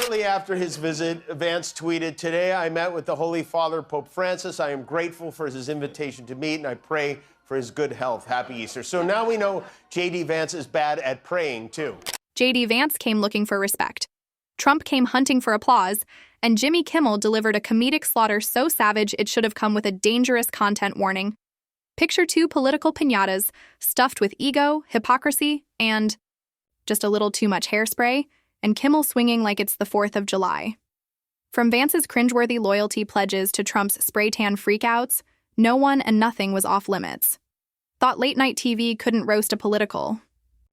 Shortly after his visit, Vance tweeted, "Today I met with the Holy Father, Pope Francis. I am grateful for his invitation to meet, and I pray for his good health. Happy Easter." So now we know J.D. Vance is bad at praying, too. J.D. Vance came looking for respect. Trump came hunting for applause, and Jimmy Kimmel delivered a comedic slaughter so savage it should have come with a dangerous content warning. Picture two political piñatas stuffed with ego, hypocrisy, and just a little too much hairspray, and Kimmel swinging like it's the 4th of July. From Vance's cringeworthy loyalty pledges to Trump's spray-tan freakouts, no one and nothing was off limits. Thought late-night TV couldn't roast a political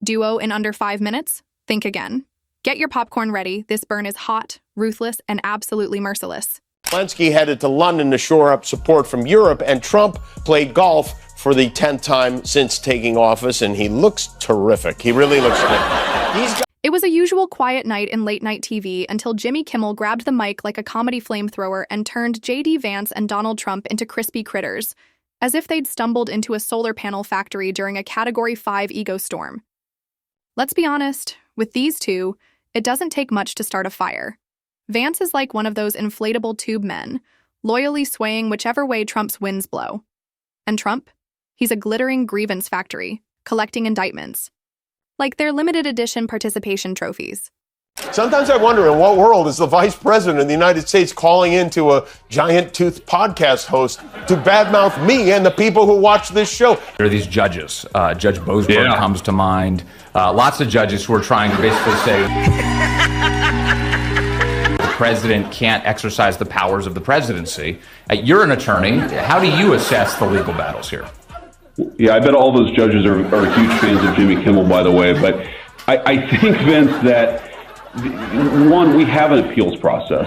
duo in under 5 minutes? Think again. Get your popcorn ready. This burn is hot, ruthless, and absolutely merciless. Zelensky headed to London to shore up support from Europe, and Trump played golf for the 10th time since taking office, and he looks terrific. He really looks good. It was a usual quiet night in late-night TV until Jimmy Kimmel grabbed the mic like a comedy flamethrower and turned J.D. Vance and Donald Trump into crispy critters, as if they'd stumbled into a solar panel factory during a Category 5 ego storm. Let's be honest, with these two, it doesn't take much to start a fire. Vance is like one of those inflatable tube men, loyally swaying whichever way Trump's winds blow. And Trump? He's a glittering grievance factory, collecting indictments. Like they're limited edition participation trophies. Sometimes I wonder in what world is the vice president of the United States calling into a giant-toothed podcast host to badmouth me and the people who watch this show? There are these judges. Judge Boasberg comes to mind. Lots of judges who are trying to basically say the president can't exercise the powers of the presidency. You're an attorney. How do you assess the legal battles here? Yeah, I bet all those judges are huge fans of Jimmy Kimmel, by the way. But I think, Vince, that, one, we have an appeals process.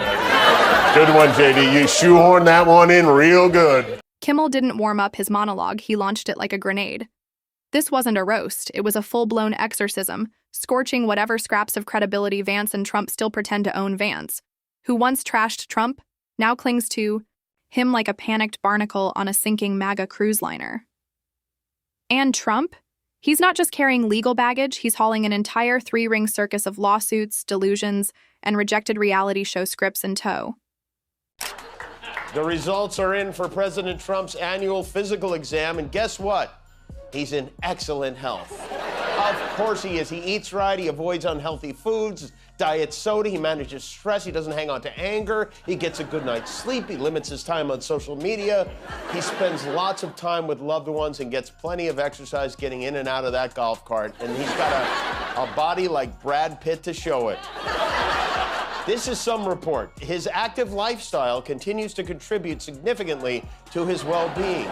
Good one, JD. You shoehorned that one in real good. Kimmel didn't warm up his monologue. He launched it like a grenade. This wasn't a roast. It was a full-blown exorcism, scorching whatever scraps of credibility Vance and Trump still pretend to own. Vance, who once trashed Trump, now clings to him like a panicked barnacle on a sinking MAGA cruise liner. And Trump? He's not just carrying legal baggage, he's hauling an entire 3-ring circus of lawsuits, delusions, and rejected reality show scripts in tow. The results are in for President Trump's annual physical exam, and guess what? He's in excellent health. Of course he is. He eats right, he avoids unhealthy foods, diet soda, he manages stress, he doesn't hang on to anger, he gets a good night's sleep, he limits his time on social media, he spends lots of time with loved ones and gets plenty of exercise getting in and out of that golf cart, and he's got a body like Brad Pitt to show it. This is some report. His active lifestyle continues to contribute significantly to his well-being.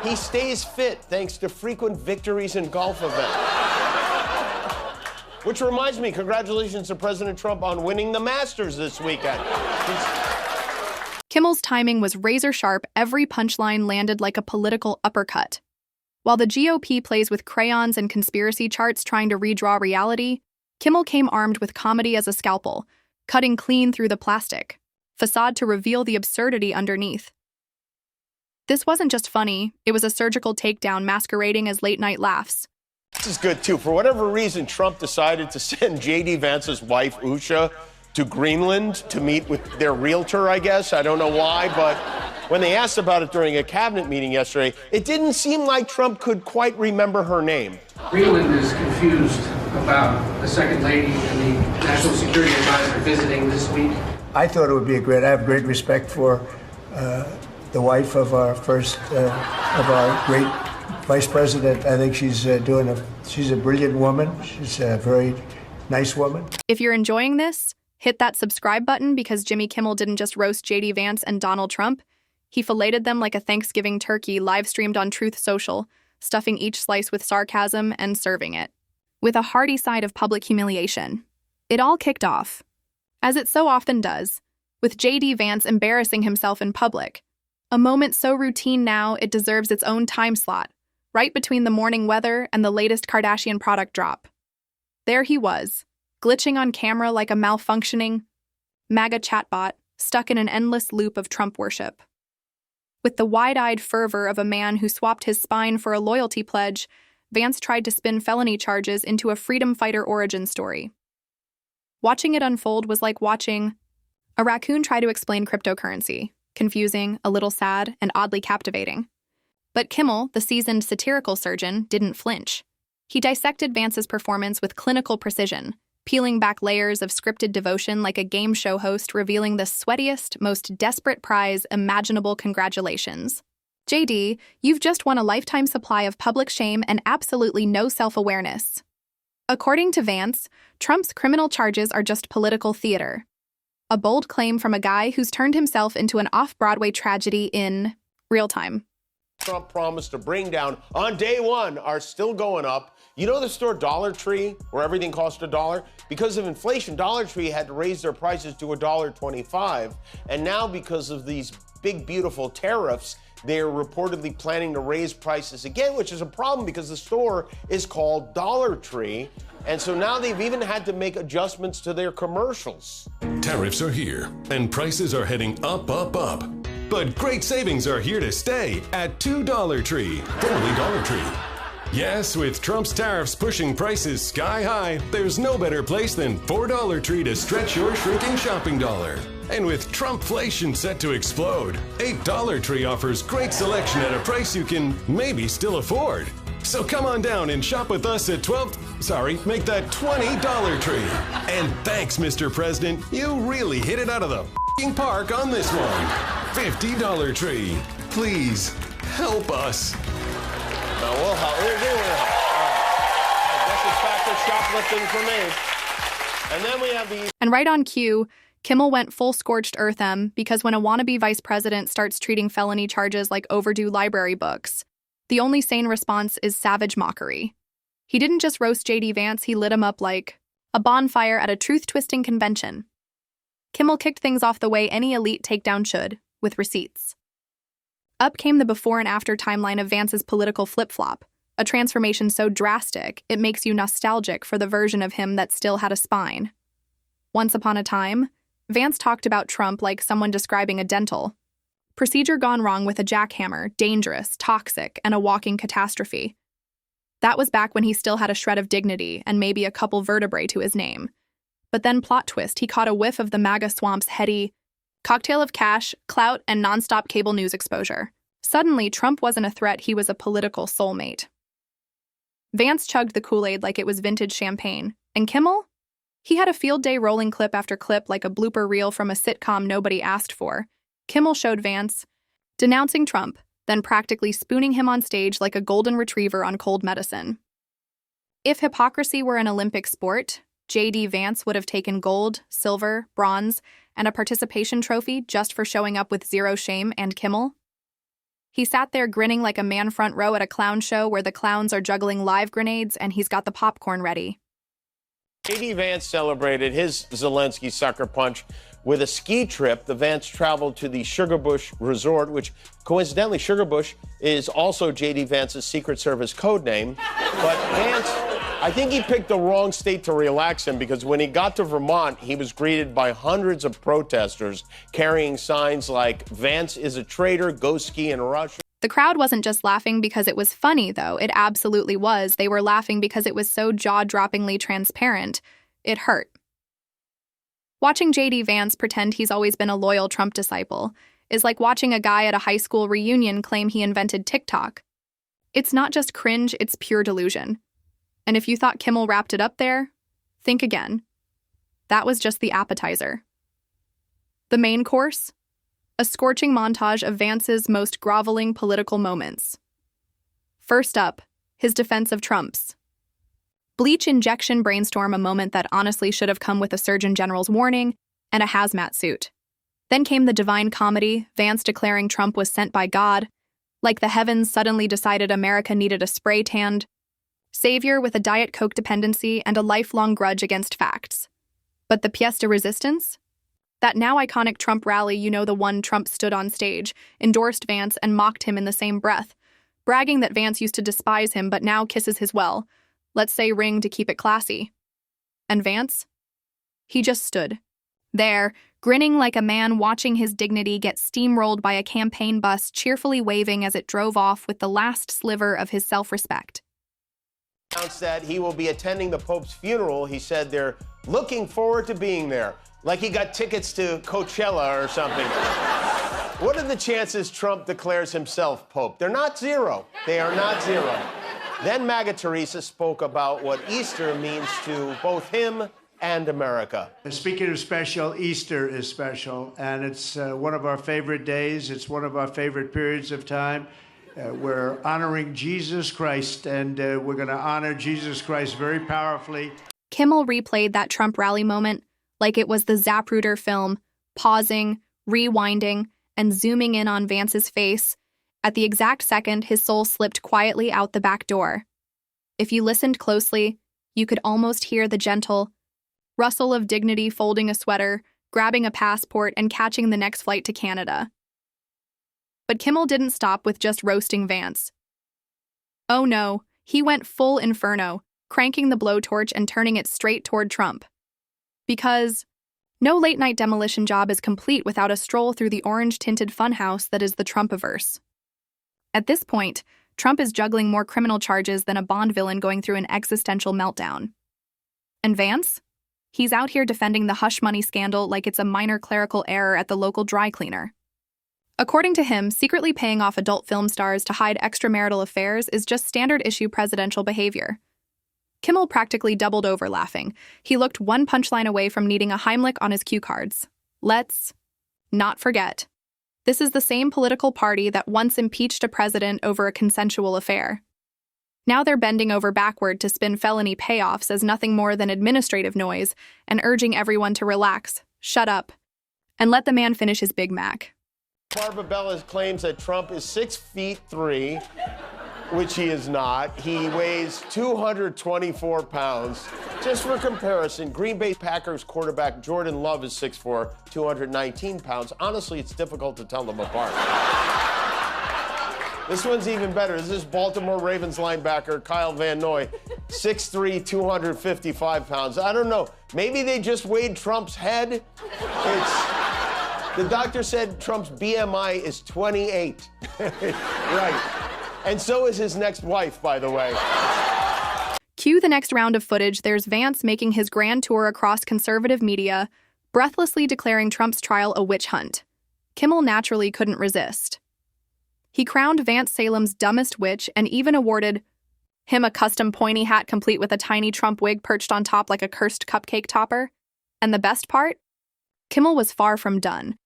He stays fit thanks to frequent victories in golf events. Which reminds me, congratulations to President Trump on winning the Masters this weekend. Kimmel's timing was razor-sharp. Every punchline landed like a political uppercut. While the GOP plays with crayons and conspiracy charts trying to redraw reality, Kimmel came armed with comedy as a scalpel, cutting clean through the plastic facade to reveal the absurdity underneath. This wasn't just funny, it was a surgical takedown masquerading as late-night laughs. This is good, too. For whatever reason, Trump decided to send J.D. Vance's wife, Usha, to Greenland to meet with their realtor, I guess. I don't know why, but when they asked about it during a cabinet meeting yesterday, it didn't seem like Trump could quite remember her name. Greenland is confused about the Second Lady and the National Security Advisor visiting this week. I thought it would be I have great respect for the wife of our great Vice President. I think she's a brilliant woman. She's a very nice woman. If you're enjoying this, hit that subscribe button because Jimmy Kimmel didn't just roast J.D. Vance and Donald Trump. He filleted them like a Thanksgiving turkey live-streamed on Truth Social, stuffing each slice with sarcasm and serving it with a hearty side of public humiliation. It all kicked off, as it so often does, with J.D. Vance embarrassing himself in public. A moment so routine now it deserves its own time slot, right between the morning weather and the latest Kardashian product drop. There he was, glitching on camera like a malfunctioning MAGA chatbot stuck in an endless loop of Trump worship. With the wide-eyed fervor of a man who swapped his spine for a loyalty pledge, Vance tried to spin felony charges into a freedom fighter origin story. Watching it unfold was like watching A raccoon tried to explain cryptocurrency, confusing, a little sad, and oddly captivating. But Kimmel, the seasoned satirical surgeon, didn't flinch. He dissected Vance's performance with clinical precision, peeling back layers of scripted devotion like a game show host revealing the sweatiest, most desperate prize imaginable. Congratulations. JD, you've just won a lifetime supply of public shame and absolutely no self-awareness. According to Vance, Trump's criminal charges are just political theater. A bold claim from a guy who's turned himself into an off-Broadway tragedy in real time. Trump promised to bring down on day one are still going up. You know the store Dollar Tree, where everything cost $1? Because of inflation, Dollar Tree had to raise their prices to $1.25. And now because of these big, beautiful tariffs, they're reportedly planning to raise prices again, which is a problem because the store is called Dollar Tree. And so now they've even had to make adjustments to their commercials. Tariffs are here, and prices are heading up, up, up. But great savings are here to stay at $2 Tree, formerly Dollar Tree. Yes, with Trump's tariffs pushing prices sky high, there's no better place than $4 Tree to stretch your shrinking shopping dollar. And with Trumpflation set to explode, $8 Tree offers great selection at a price you can maybe still afford. So come on down and shop with us at make that $20 Tree. And thanks, Mr. President, you really hit it out of the park on this one. $50 Tree. Please, help us. No, we'll help. We'll help. I guess it's back to shoplifting for me. And then we have these. And right on cue, Kimmel went full scorched earth because when a wannabe vice president starts treating felony charges like overdue library books, the only sane response is savage mockery. He didn't just roast J.D. Vance, he lit him up like a bonfire at a truth-twisting convention. Kimmel kicked things off the way any elite takedown should, with receipts. Up came the before and after timeline of Vance's political flip-flop, a transformation so drastic it makes you nostalgic for the version of him that still had a spine. Once upon a time, Vance talked about Trump like someone describing a dental. Procedure gone wrong with a jackhammer, dangerous, toxic, and a walking catastrophe. That was back when he still had a shred of dignity and maybe a couple vertebrae to his name. But then, plot twist, he caught a whiff of the MAGA swamp's heady cocktail of cash, clout, and nonstop cable news exposure. Suddenly, Trump wasn't a threat, he was a political soulmate. Vance chugged the Kool-Aid like it was vintage champagne. And Kimmel? He had a field day rolling clip after clip like a blooper reel from a sitcom nobody asked for. Kimmel showed Vance denouncing Trump, then practically spooning him on stage like a golden retriever on cold medicine. If hypocrisy were an Olympic sport, J.D. Vance would have taken gold, silver, bronze, and a participation trophy just for showing up with zero shame. And Kimmel? He sat there grinning like a man front row at a clown show where the clowns are juggling live grenades and he's got the popcorn ready. J.D. Vance celebrated his Zelensky sucker punch with a ski trip. The Vance traveled to the Sugarbush Resort, which coincidentally, Sugarbush is also J.D. Vance's Secret Service code name. But Vance, I think he picked the wrong state to relax him because when he got to Vermont, he was greeted by hundreds of protesters carrying signs like, "Vance is a traitor, go ski in Russia." The crowd wasn't just laughing because it was funny, though. It absolutely was. They were laughing because it was so jaw-droppingly transparent. It hurt. Watching J.D. Vance pretend he's always been a loyal Trump disciple is like watching a guy at a high school reunion claim he invented TikTok. It's not just cringe, it's pure delusion. And if you thought Kimmel wrapped it up there, think again. That was just the appetizer. The main course? A scorching montage of Vance's most groveling political moments. First up, his defense of Trump's bleach injection brainstorm, a moment that honestly should have come with a Surgeon General's warning and a hazmat suit. Then came the divine comedy, Vance declaring Trump was sent by God, like the heavens suddenly decided America needed a spray-tanned savior with a Diet Coke dependency and a lifelong grudge against facts. But the pièce de résistance? That now iconic Trump rally, you know, the one Trump stood on stage, endorsed Vance and mocked him in the same breath, bragging that Vance used to despise him but now kisses his well, let's say ring to keep it classy. And Vance? He just stood there, grinning like a man watching his dignity get steamrolled by a campaign bus, cheerfully waving as it drove off with the last sliver of his self-respect. Announced that he will be attending the Pope's funeral. He said they're looking forward to being there. Like he got tickets to Coachella or something. What are the chances Trump declares himself Pope? They're not zero. They are not zero. Then MAGA Teresa spoke about what Easter means to both him and America. Speaking of special, Easter is special, and it's one of our favorite days. It's one of our favorite periods of time. We're honoring Jesus Christ, and we're going to honor Jesus Christ very powerfully. Kimmel replayed that Trump rally moment like it was the Zapruder film, pausing, rewinding, and zooming in on Vance's face. At the exact second, his soul slipped quietly out the back door. If you listened closely, you could almost hear the gentle rustle of dignity folding a sweater, grabbing a passport, and catching the next flight to Canada. But Kimmel didn't stop with just roasting Vance. Oh no, he went full inferno, cranking the blowtorch and turning it straight toward Trump. Because no late-night demolition job is complete without a stroll through the orange-tinted funhouse that is the Trumpiverse. At this point, Trump is juggling more criminal charges than a Bond villain going through an existential meltdown. And Vance? He's out here defending the hush money scandal like it's a minor clerical error at the local dry cleaner. According to him, secretly paying off adult film stars to hide extramarital affairs is just standard-issue presidential behavior. Kimmel practically doubled over laughing. He looked one punchline away from needing a Heimlich on his cue cards. Let's not forget. This is the same political party that once impeached a president over a consensual affair. Now they're bending over backward to spin felony payoffs as nothing more than administrative noise and urging everyone to relax, shut up, and let the man finish his Big Mac. Barbabella claims that Trump is 6'3", which he is not. He weighs 224 pounds. Just for comparison, Green Bay Packers quarterback Jordan Love is 6'4", 219 pounds. Honestly, it's difficult to tell them apart. This one's even better. This is Baltimore Ravens linebacker Kyle Van Noy, 6'3", 255 pounds. I don't know. Maybe they just weighed Trump's head. The doctor said Trump's BMI is 28. Right. And so is his next wife, by the way. Cue the next round of footage. There's Vance making his grand tour across conservative media, breathlessly declaring Trump's trial a witch hunt. Kimmel naturally couldn't resist. He crowned Vance Salem's dumbest witch and even awarded him a custom pointy hat complete with a tiny Trump wig perched on top like a cursed cupcake topper. And the best part? Kimmel was far from done.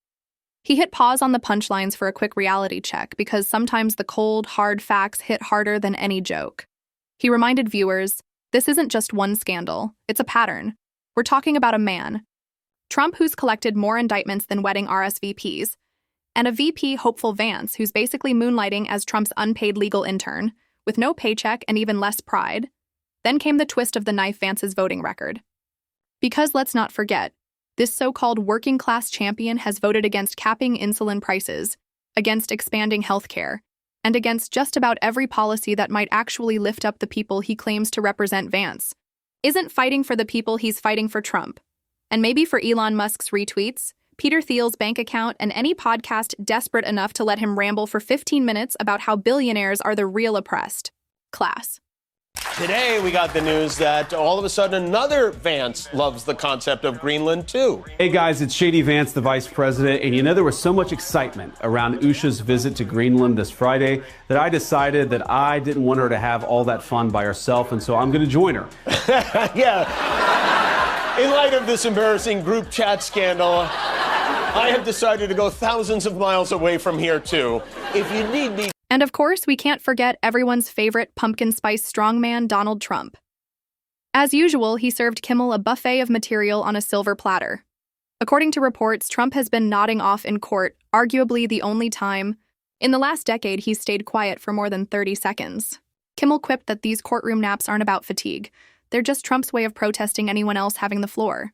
He hit pause on the punchlines for a quick reality check because sometimes the cold, hard facts hit harder than any joke. He reminded viewers, this isn't just one scandal, it's a pattern. We're talking about a man, Trump, who's collected more indictments than wedding RSVPs, and a VP hopeful Vance, who's basically moonlighting as Trump's unpaid legal intern, with no paycheck and even less pride. Then came the twist of the knife, Vance's voting record. Because let's not forget, this so-called working-class champion has voted against capping insulin prices, against expanding health care, and against just about every policy that might actually lift up the people he claims to represent. Vance isn't fighting for the people, he's fighting for Trump. And maybe for Elon Musk's retweets, Peter Thiel's bank account, and any podcast desperate enough to let him ramble for 15 minutes about how billionaires are the real oppressed class. Today, we got the news that all of a sudden another Vance loves the concept of Greenland, too. Hey, guys, it's J.D. Vance, the vice president. And you know, there was so much excitement around Usha's visit to Greenland this Friday that I decided that I didn't want her to have all that fun by herself, and so I'm going to join her. Yeah. In light of this embarrassing group chat scandal, I have decided to go thousands of miles away from here, too. If you need me... And of course, we can't forget everyone's favorite pumpkin spice strongman, Donald Trump. As usual, he served Kimmel a buffet of material on a silver platter. According to reports, Trump has been nodding off in court, arguably the only time. In the last decade, he's stayed quiet for more than 30 seconds. Kimmel quipped that these courtroom naps aren't about fatigue. They're just Trump's way of protesting anyone else having the floor.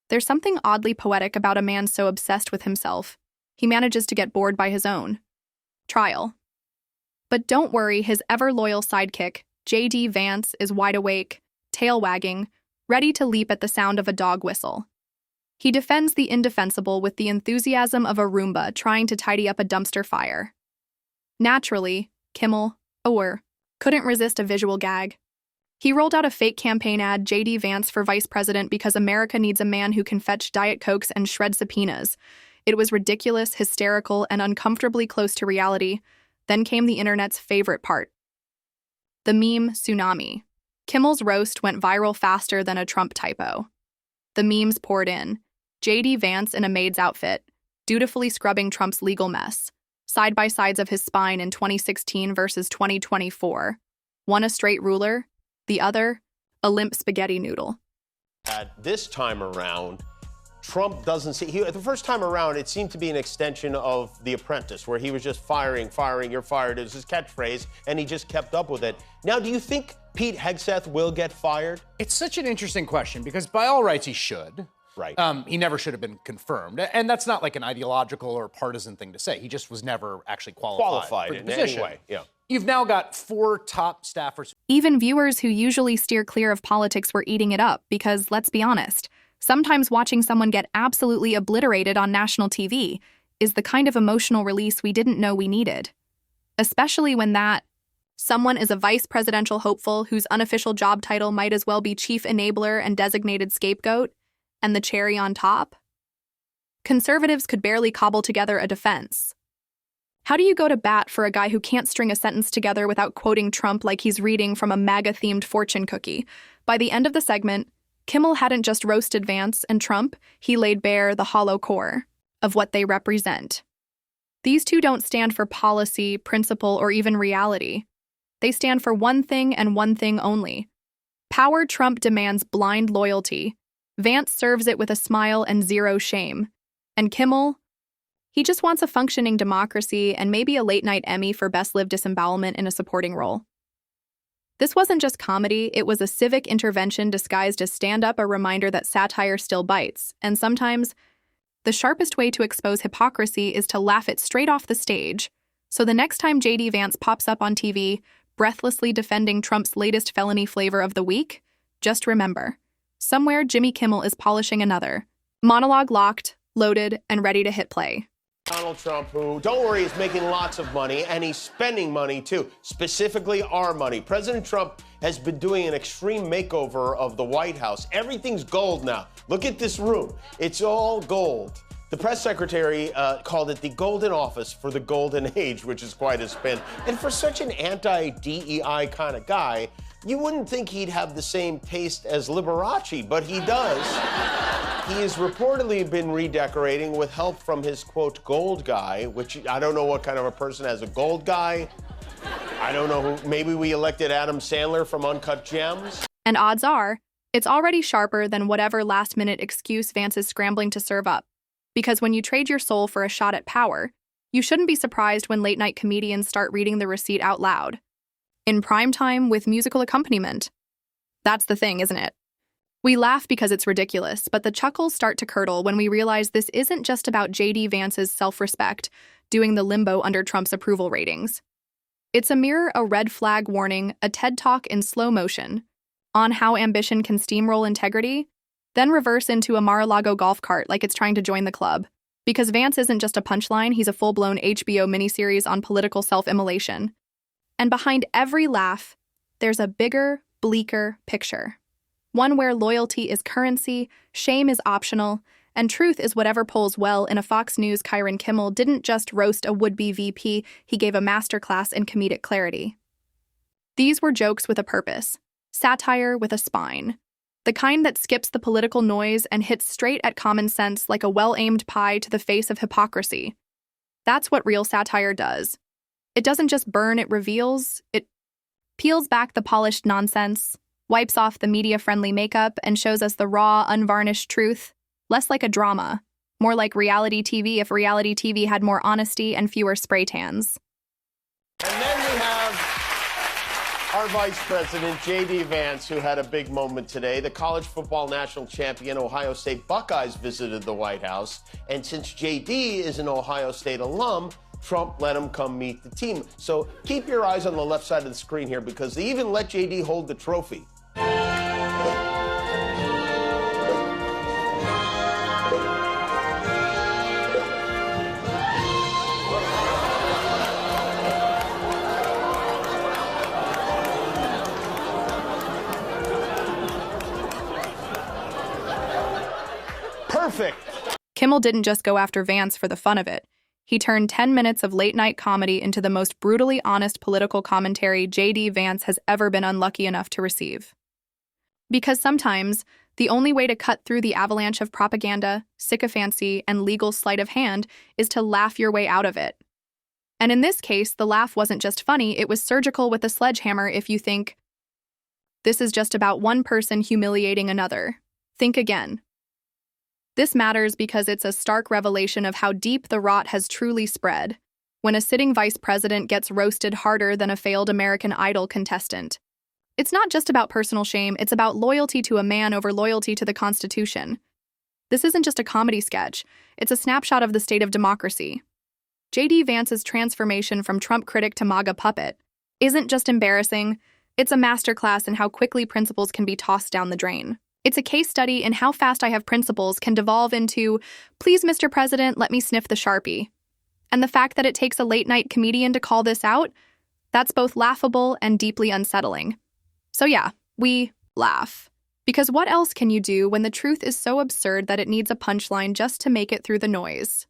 There's something oddly poetic about a man so obsessed with himself, he manages to get bored by his own trial. But don't worry, his ever-loyal sidekick, J.D. Vance, is wide awake, tail wagging, ready to leap at the sound of a dog whistle. He defends the indefensible with the enthusiasm of a Roomba trying to tidy up a dumpster fire. Naturally, Kimmel, couldn't resist a visual gag. He rolled out a fake campaign ad, J.D. Vance for vice president because America needs a man who can fetch Diet Cokes and shred subpoenas. It was ridiculous, hysterical, and uncomfortably close to reality. Then came the internet's favorite part. The meme tsunami. Kimmel's roast went viral faster than a Trump typo. The memes poured in. J.D. Vance in a maid's outfit, dutifully scrubbing Trump's legal mess. Side-by-sides of his spine in 2016 versus 2024. One a straight ruler, the other a limp spaghetti noodle. This time around, Trump doesn't see... the first time around, it seemed to be an extension of The Apprentice, where he was just firing, you're fired. It was his catchphrase, and he just kept up with it. Now, do you think Pete Hegseth will get fired? It's such an interesting question, because by all rights, he should. Right. He never should have been confirmed. And that's not like an ideological or partisan thing to say. He just was never actually qualified for the position. Anyway, yeah. You've now got 4 top staffers. Even viewers who usually steer clear of politics were eating it up because, let's be honest, sometimes watching someone get absolutely obliterated on national TV is the kind of emotional release we didn't know we needed. Especially when that someone is a vice presidential hopeful whose unofficial job title might as well be chief enabler and designated scapegoat, and the cherry on top? Conservatives could barely cobble together a defense. How do you go to bat for a guy who can't string a sentence together without quoting Trump like he's reading from a MAGA-themed fortune cookie? By the end of the segment, Kimmel hadn't just roasted Vance and Trump, he laid bare the hollow core of what they represent. These two don't stand for policy, principle, or even reality. They stand for one thing and one thing only. Power. Trump demands blind loyalty. Vance serves it with a smile and zero shame. And Kimmel, he just wants a functioning democracy and maybe a late-night Emmy for Best Lived Disembowelment in a supporting role. This wasn't just comedy, it was a civic intervention disguised as stand-up, a reminder that satire still bites. And sometimes, the sharpest way to expose hypocrisy is to laugh it straight off the stage. So the next time J.D. Vance pops up on TV, breathlessly defending Trump's latest felony flavor of the week, just remember, somewhere Jimmy Kimmel is polishing another. Monologue locked, loaded, and ready to hit play. Donald Trump, who, don't worry, is making lots of money, and he's spending money, too, specifically our money. President Trump has been doing an extreme makeover of the White House. Everything's gold now. Look at this room. It's all gold. The press secretary called it the golden office for the golden age, which is quite a spin. And for such an anti-DEI kind of guy, you wouldn't think he'd have the same taste as Liberace, but he does. He has reportedly been redecorating with help from his, quote, gold guy, which I don't know what kind of a person has a gold guy. I don't know who, maybe we elected Adam Sandler from Uncut Gems. And odds are, it's already sharper than whatever last-minute excuse Vance is scrambling to serve up. Because when you trade your soul for a shot at power, you shouldn't be surprised when late-night comedians start reading the receipt out loud. In prime time with musical accompaniment. That's the thing, isn't it? We laugh because it's ridiculous, but the chuckles start to curdle when we realize this isn't just about J.D. Vance's self-respect doing the limbo under Trump's approval ratings. It's a mirror, a red flag warning, a TED Talk in slow motion on how ambition can steamroll integrity, then reverse into a Mar-a-Lago golf cart like it's trying to join the club. Because Vance isn't just a punchline, he's a full-blown HBO miniseries on political self-immolation. And behind every laugh, there's a bigger, bleaker picture. One where loyalty is currency, shame is optional, and truth is whatever polls well. In a Fox News, Kyron Kimmel didn't just roast a would-be VP, he gave a masterclass in comedic clarity. These were jokes with a purpose, satire with a spine, the kind that skips the political noise and hits straight at common sense like a well-aimed pie to the face of hypocrisy. That's what real satire does. It doesn't just burn, it reveals, it peels back the polished nonsense, wipes off the media-friendly makeup, and shows us the raw, unvarnished truth, less like a drama, more like reality TV if reality TV had more honesty and fewer spray tans. And then we have our Vice President, J.D. Vance, who had a big moment today. The college football national champion Ohio State Buckeyes visited the White House, and since J.D. is an Ohio State alum, Trump let him come meet the team. So keep your eyes on the left side of the screen here, because they even let J.D. hold the trophy. Perfect. Kimmel didn't just go after Vance for the fun of it. He turned 10 minutes of late-night comedy into the most brutally honest political commentary J.D. Vance has ever been unlucky enough to receive. Because sometimes, the only way to cut through the avalanche of propaganda, sycophancy, and legal sleight of hand is to laugh your way out of it. And in this case, the laugh wasn't just funny, it was surgical with a sledgehammer if you think, this is just about one person humiliating another. Think again. This matters because it's a stark revelation of how deep the rot has truly spread, when a sitting vice president gets roasted harder than a failed American Idol contestant. It's not just about personal shame, it's about loyalty to a man over loyalty to the Constitution. This isn't just a comedy sketch, it's a snapshot of the state of democracy. J.D. Vance's transformation from Trump critic to MAGA puppet isn't just embarrassing, it's a masterclass in how quickly principles can be tossed down the drain. It's a case study in how fast I have principles can devolve into, please, Mr. President, let me sniff the Sharpie. And the fact that it takes a late-night comedian to call this out, that's both laughable and deeply unsettling. So yeah, we laugh. Because what else can you do when the truth is so absurd that it needs a punchline just to make it through the noise?